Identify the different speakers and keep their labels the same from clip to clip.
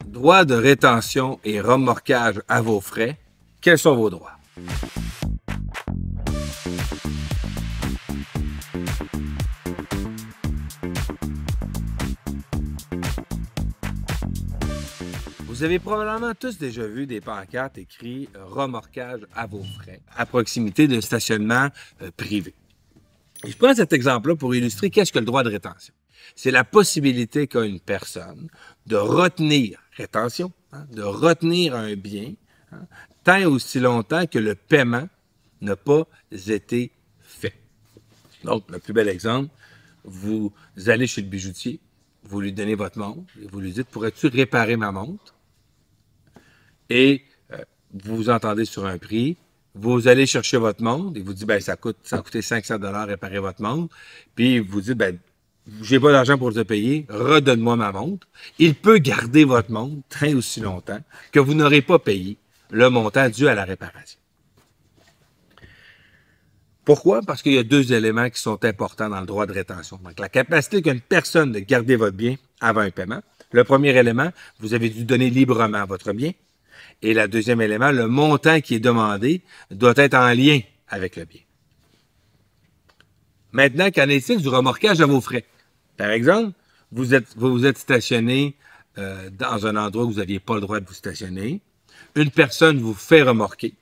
Speaker 1: Droits de rétention et remorquage à vos frais, quels sont vos droits? Vous avez probablement tous déjà vu des pancartes écrites « remorquage à vos frais » à proximité d'un stationnement privé. Et je prends cet exemple-là pour illustrer qu'est-ce que le droit de rétention. C'est la possibilité qu'a une personne de retenir, rétention, de retenir un bien tant et aussi longtemps que le paiement n'a pas été fait. Donc, le plus bel exemple, vous allez chez le bijoutier, vous lui donnez votre montre, et vous lui dites « Pourrais-tu réparer ma montre? » Et vous vous entendez sur un prix, vous allez chercher votre montre, et vous dites « Ben, ça a coûté 500 $ réparer votre montre. » Puis vous dites « Ben, j'ai pas d'argent pour te payer, redonne-moi ma montre. » Il peut garder votre montre très aussi longtemps que vous n'aurez pas payé le montant dû à la réparation. Pourquoi? Parce qu'il y a deux éléments qui sont importants dans le droit de rétention. Donc, la capacité qu'une personne de garder votre bien avant un paiement. Le premier élément, vous avez dû donner librement votre bien. Et le deuxième élément, le montant qui est demandé doit être en lien avec le bien. Maintenant, qu'en est-il du remorquage à vos frais? Par exemple, vous êtes stationné dans un endroit où vous n'aviez pas le droit de vous stationner. Une personne vous fait remorquer.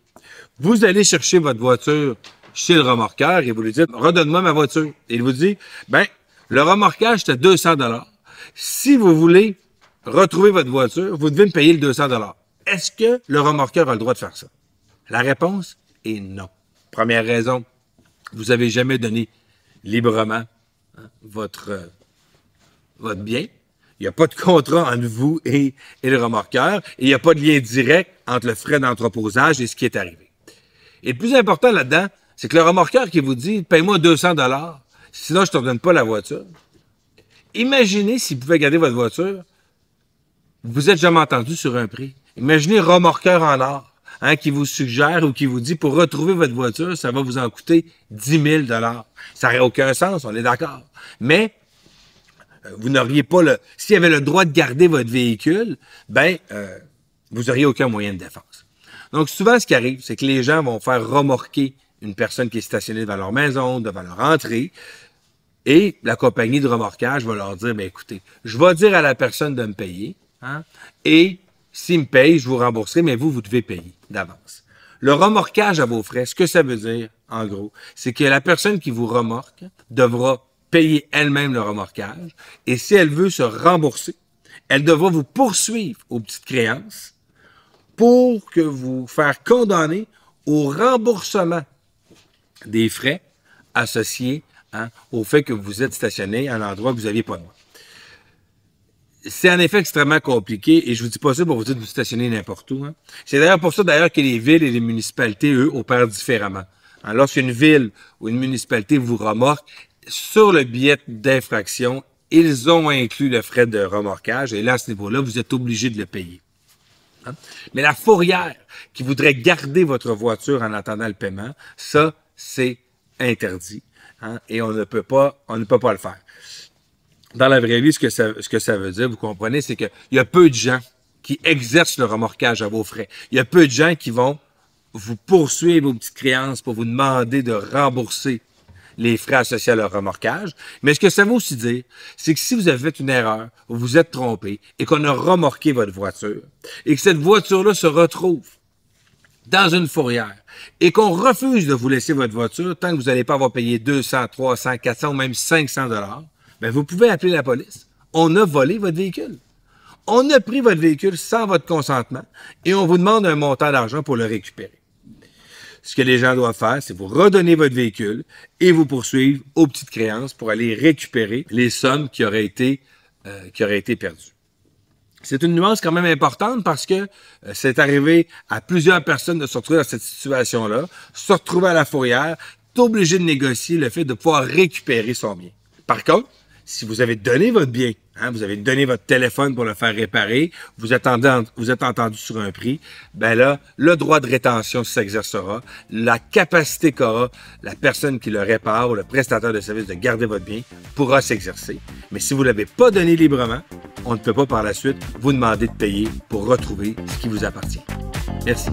Speaker 1: Vous allez chercher votre voiture chez le remorqueur et vous lui dites « Redonne-moi ma voiture. » Et il vous dit « Ben, le remorquage, c'était 200 $. Si vous voulez retrouver votre voiture, vous devez me payer le 200 $. Est-ce que le remorqueur a le droit de faire ça? La réponse est non. Première raison, vous n'avez jamais donné librement votre bien. Il n'y a pas de contrat entre vous et le remorqueur et il n'y a pas de lien direct entre le frais d'entreposage et ce qui est arrivé. Et le plus important là-dedans, c'est que le remorqueur qui vous dit « Paye-moi 200 $, sinon je ne te redonne pas la voiture ». Imaginez s'il pouvait garder votre voiture, vous n'êtes jamais entendu sur un prix. Imaginez remorqueur en or qui vous suggère ou qui vous dit « Pour retrouver votre voiture, ça va vous en coûter 10 000 $. Ça n'aurait aucun sens, on est d'accord. Mais vous n'auriez pas le... S'il y avait le droit de garder votre véhicule, vous n'auriez aucun moyen de défense. Donc, souvent, ce qui arrive, c'est que les gens vont faire remorquer une personne qui est stationnée devant leur maison, devant leur entrée, et la compagnie de remorquage va leur dire, écoutez, je vais dire à la personne de me payer, et s'il me paye, je vous rembourserai, mais vous devez payer d'avance. Le remorquage à vos frais, ce que ça veut dire, en gros, c'est que la personne qui vous remorque devra payer elle-même le remorquage, et si elle veut se rembourser, elle devra vous poursuivre aux petites créances pour que vous faire condamner au remboursement des frais associés au fait que vous êtes stationné à un endroit que vous n'aviez pas le droit. C'est en effet extrêmement compliqué, et je vous dis pas ça pour vous dire de vous stationner n'importe où. C'est d'ailleurs pour ça que les villes et les municipalités, eux, opèrent différemment. Lorsqu'une ville ou une municipalité vous remorque, sur le billet d'infraction, ils ont inclus le frais de remorquage, et là, à ce niveau-là, vous êtes obligé de le payer. Mais la fourrière qui voudrait garder votre voiture en attendant le paiement, ça, c'est interdit. Et on ne peut pas le faire. Dans la vraie vie, ce que ça veut dire, vous comprenez, c'est qu'il y a peu de gens qui exercent le remorquage à vos frais. Il y a peu de gens qui vont vous poursuivre vos petites créances pour vous demander de rembourser les frais associés à leur remorquage. Mais ce que ça veut aussi dire, c'est que si vous avez fait une erreur, vous vous êtes trompé et qu'on a remorqué votre voiture et que cette voiture-là se retrouve dans une fourrière et qu'on refuse de vous laisser votre voiture tant que vous n'allez pas avoir payé 200, 300, 400 ou même 500 $, vous pouvez appeler la police. On a volé votre véhicule. On a pris votre véhicule sans votre consentement et on vous demande un montant d'argent pour le récupérer. Ce que les gens doivent faire, c'est vous redonner votre véhicule et vous poursuivre aux petites créances pour aller récupérer les sommes qui auraient été perdues. C'est une nuance quand même importante parce que c'est arrivé à plusieurs personnes de se retrouver dans cette situation-là, se retrouver à la fourrière, est obligé de négocier le fait de pouvoir récupérer son bien. Par contre, si vous avez donné votre bien, vous avez donné votre téléphone pour le faire réparer, vous êtes entendu sur un prix, là, le droit de rétention s'exercera, la capacité qu'aura la personne qui le répare ou le prestataire de service de garder votre bien pourra s'exercer. Mais si vous ne l'avez pas donné librement, on ne peut pas par la suite vous demander de payer pour retrouver ce qui vous appartient. Merci.